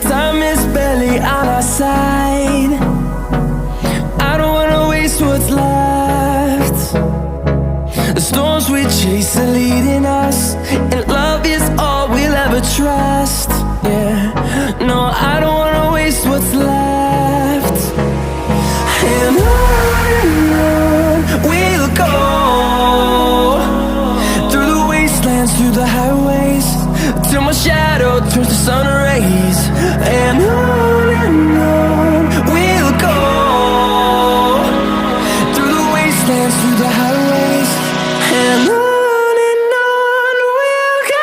Time is barely on our side. I don't wanna waste what's left. The storms we chase are leading us, and love is all we'll ever trust. Yeah, no, I don't wanna waste what's left. And on we'll go, through the wastelands, through the highways, till my shadow turns to sun rays. And on we'll go, through the wastelands, through the highways, and on we'll go.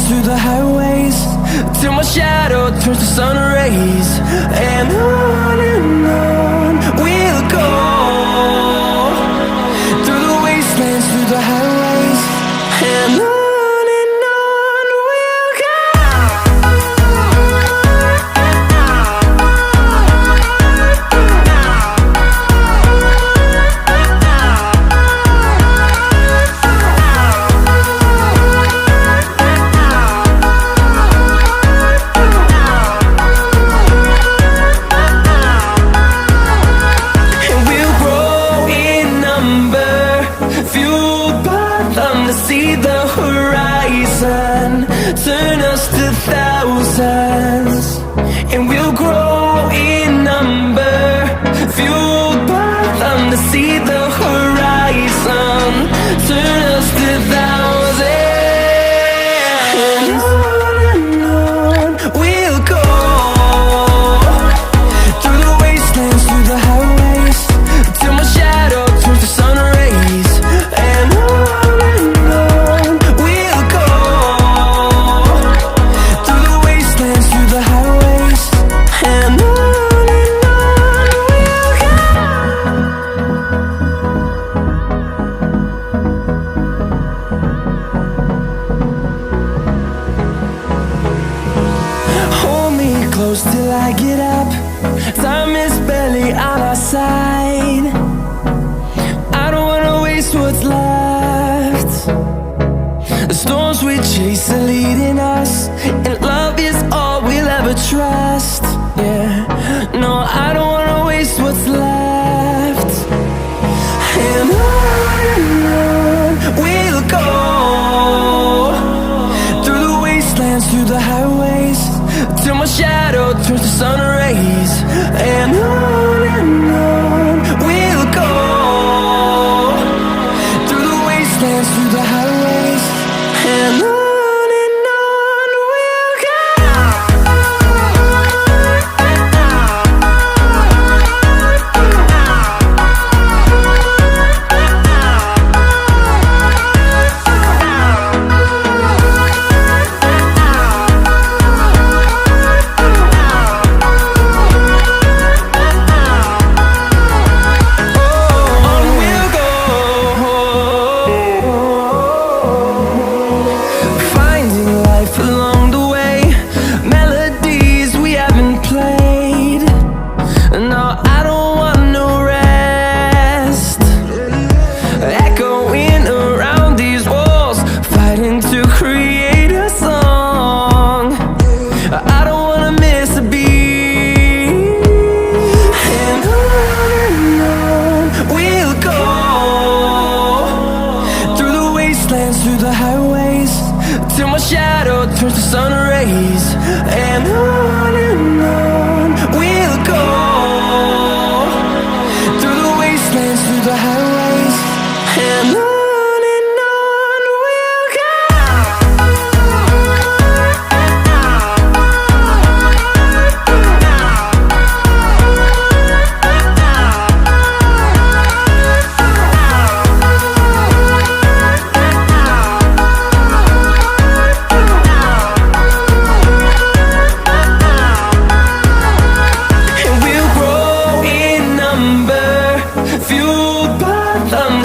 Through the highways, till my shadow turns to sun rays. And on we'll go, through the wastelands, through the highways, and on we'll go. To see the horizon turn us to thousands, and we'll grow in number, fueled by them. To see the horizon turn us to thousands, and on we'll go, through the wastelands, through the highways, till my shadow turns to sun rays. And close till I get up. Time is barely on our side. I don't wanna waste what's left. The storms we chase are leading us, and love is all we'll ever trust. Yeah, no, I don't wanna waste what's left. And on we'll go, through the wastelands, through the highways, till my shadow turns to sun rays. And on we'll go, through the wastelands, through the highways, and on.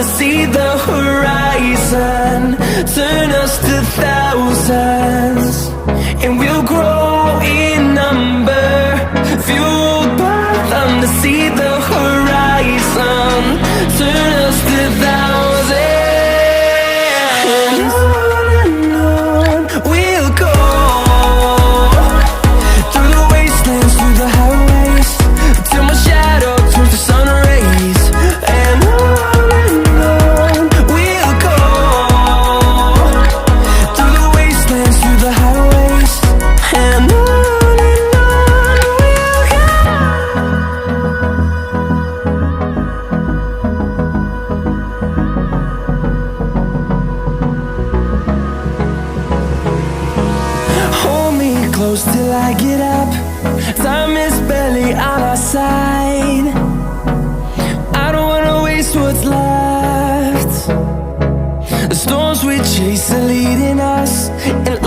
see the horizon, turn us to thousands, and we'll grow in number, fueled by them to see the horizon, turn us to thousands, and on we'll go, through the wastelands, through the highways, till my shadow turns to sun rays, and on we'll go, through the wastelands, through the highways, and on we'll go. Hold me close till I get up, time is barely on our side, I don't wanna waste what's left. The storms we chase are leading us, and